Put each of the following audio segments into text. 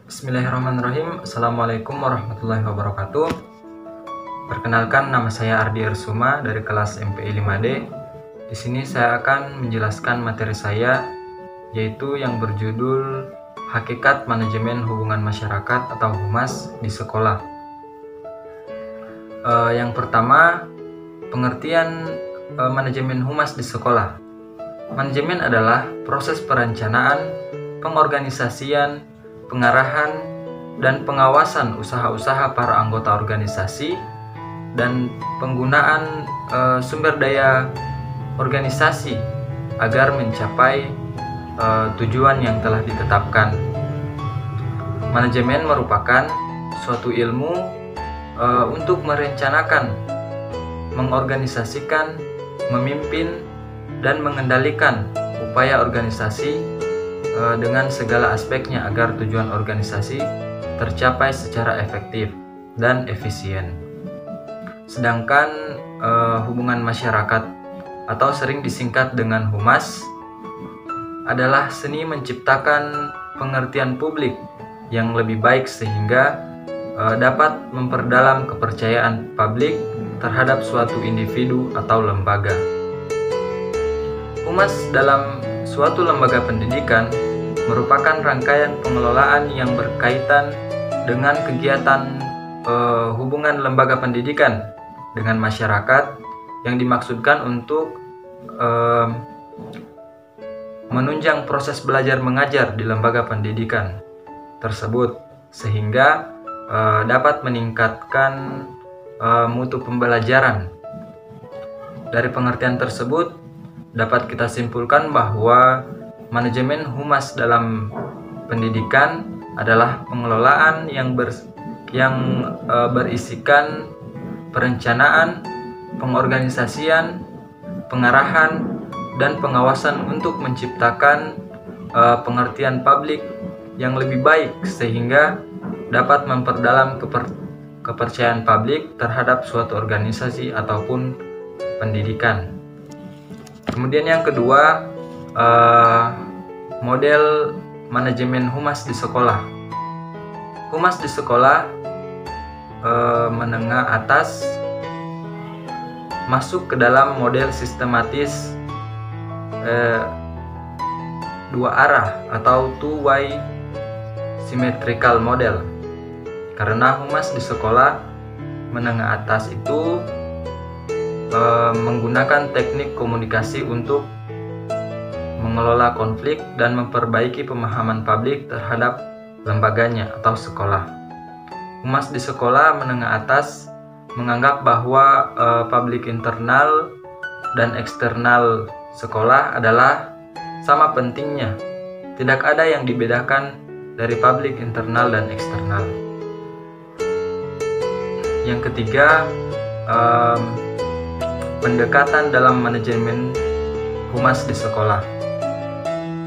Bismillahirrahmanirrahim. Assalamualaikum warahmatullahi wabarakatuh. Perkenalkan, nama saya Ardi Ersuma dari kelas MPI 5D. Di sini saya akan menjelaskan materi saya, yaitu yang berjudul Hakikat Manajemen Hubungan Masyarakat atau Humas di Sekolah. Yang pertama, pengertian manajemen humas di sekolah. Manajemen adalah proses perencanaan, pengorganisasian, pengarahan, dan pengawasan usaha-usaha para anggota organisasi dan penggunaan sumber daya organisasi agar mencapai tujuan yang telah ditetapkan. Manajemen merupakan suatu ilmu untuk merencanakan, mengorganisasikan, memimpin, dan mengendalikan upaya organisasi dengan segala aspeknya agar tujuan organisasi tercapai secara efektif dan efisien. Sedangkan hubungan masyarakat atau sering disingkat dengan humas adalah seni menciptakan pengertian publik yang lebih baik sehingga dapat memperdalam kepercayaan publik terhadap suatu individu atau lembaga. Humas dalam suatu lembaga pendidikan merupakan rangkaian pengelolaan yang berkaitan dengan kegiatan hubungan lembaga pendidikan dengan masyarakat yang dimaksudkan untuk menunjang proses belajar mengajar di lembaga pendidikan tersebut sehingga dapat meningkatkan mutu pembelajaran. Dari pengertian tersebut dapat kita simpulkan bahwa manajemen humas dalam pendidikan adalah pengelolaan yang berisikan perencanaan, pengorganisasian, pengarahan, dan pengawasan untuk menciptakan pengertian publik yang lebih baik sehingga dapat memperdalam kepercayaan publik terhadap suatu organisasi ataupun pendidikan. Kemudian yang kedua, model manajemen humas di sekolah. Humas di sekolah menengah atas masuk ke dalam model sistematis dua arah atau two-way symmetrical model. Karena humas di sekolah menengah atas itu menggunakan teknik komunikasi untuk mengelola konflik dan memperbaiki pemahaman publik terhadap lembaganya atau sekolah. Humas di sekolah menengah atas menganggap bahwa publik internal dan eksternal sekolah adalah sama pentingnya. Tidak ada yang dibedakan dari publik internal dan eksternal. Yang ketiga, pendekatan dalam manajemen humas di sekolah.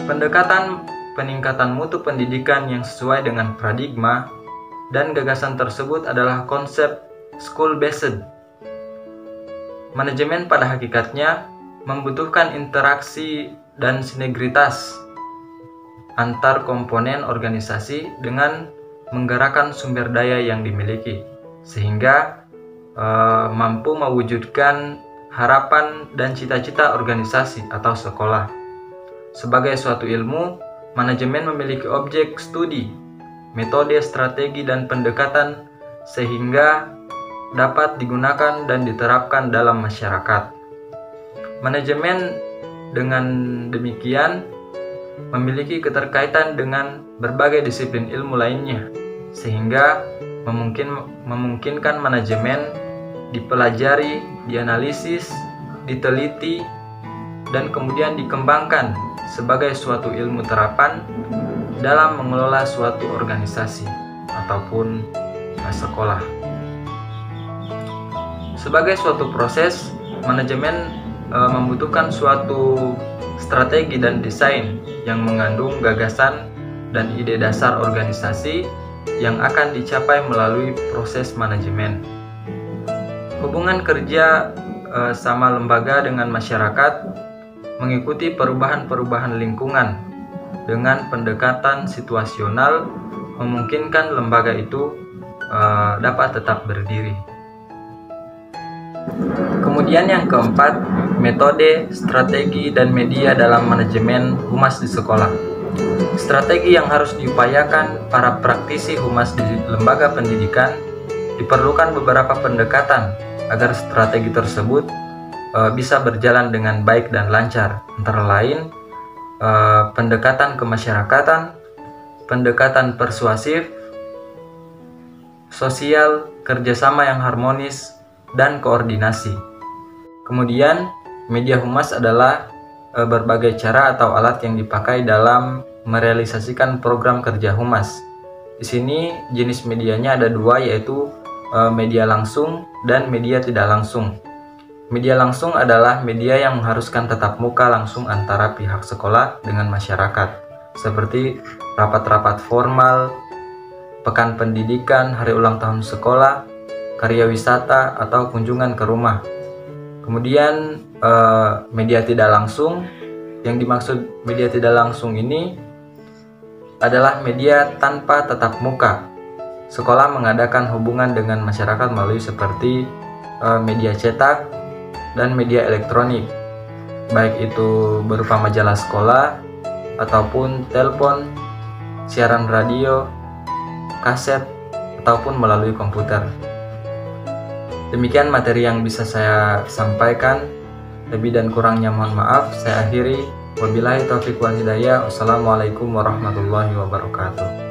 Pendekatan peningkatan mutu pendidikan yang sesuai dengan paradigma dan gagasan tersebut adalah konsep school-based. Manajemen pada hakikatnya membutuhkan interaksi dan sinergitas antar komponen organisasi dengan menggerakkan sumber daya yang dimiliki, sehingga mampu mewujudkan harapan dan cita-cita organisasi atau sekolah. Sebagai suatu ilmu, manajemen memiliki objek studi, metode, strategi, dan pendekatan sehingga dapat digunakan dan diterapkan dalam masyarakat. Manajemen dengan demikian memiliki keterkaitan dengan berbagai disiplin ilmu lainnya, sehingga memungkinkan manajemen dipelajari, dianalisis, diteliti, dan kemudian dikembangkan sebagai suatu ilmu terapan dalam mengelola suatu organisasi ataupun sekolah. Sebagai suatu proses, manajemen membutuhkan suatu strategi dan desain yang mengandung gagasan dan ide dasar organisasi yang akan dicapai melalui proses manajemen. Hubungan kerja sama lembaga dengan masyarakat mengikuti perubahan-perubahan lingkungan dengan pendekatan situasional memungkinkan lembaga itu dapat tetap berdiri. Kemudian yang keempat, metode, strategi, dan media dalam manajemen humas di sekolah. Strategi yang harus diupayakan para praktisi humas di lembaga pendidikan, diperlukan beberapa pendekatan agar strategi tersebut bisa berjalan dengan baik dan lancar, antara lain pendekatan kemasyarakatan, pendekatan persuasif, sosial, kerjasama yang harmonis, dan koordinasi. Kemudian, media humas adalah berbagai cara atau alat yang dipakai dalam merealisasikan program kerja humas. Di sini jenis medianya ada dua, yaitu media langsung dan media tidak langsung. Media langsung adalah media yang mengharuskan tatap muka langsung antara pihak sekolah dengan masyarakat, seperti rapat-rapat formal, pekan pendidikan, hari ulang tahun sekolah, karya wisata, atau kunjungan ke rumah. Kemudian media tidak langsung, yang dimaksud media tidak langsung ini adalah media tanpa tatap muka. Sekolah mengadakan hubungan dengan masyarakat melalui seperti media cetak dan media elektronik, baik itu berupa majalah sekolah ataupun telepon, siaran radio, kaset, ataupun melalui komputer. Demikian materi yang bisa saya sampaikan. Lebih dan kurangnya mohon maaf. Saya akhiri. Wabillahi taufiq wal hidayah. Wassalamualaikum warahmatullahi wabarakatuh.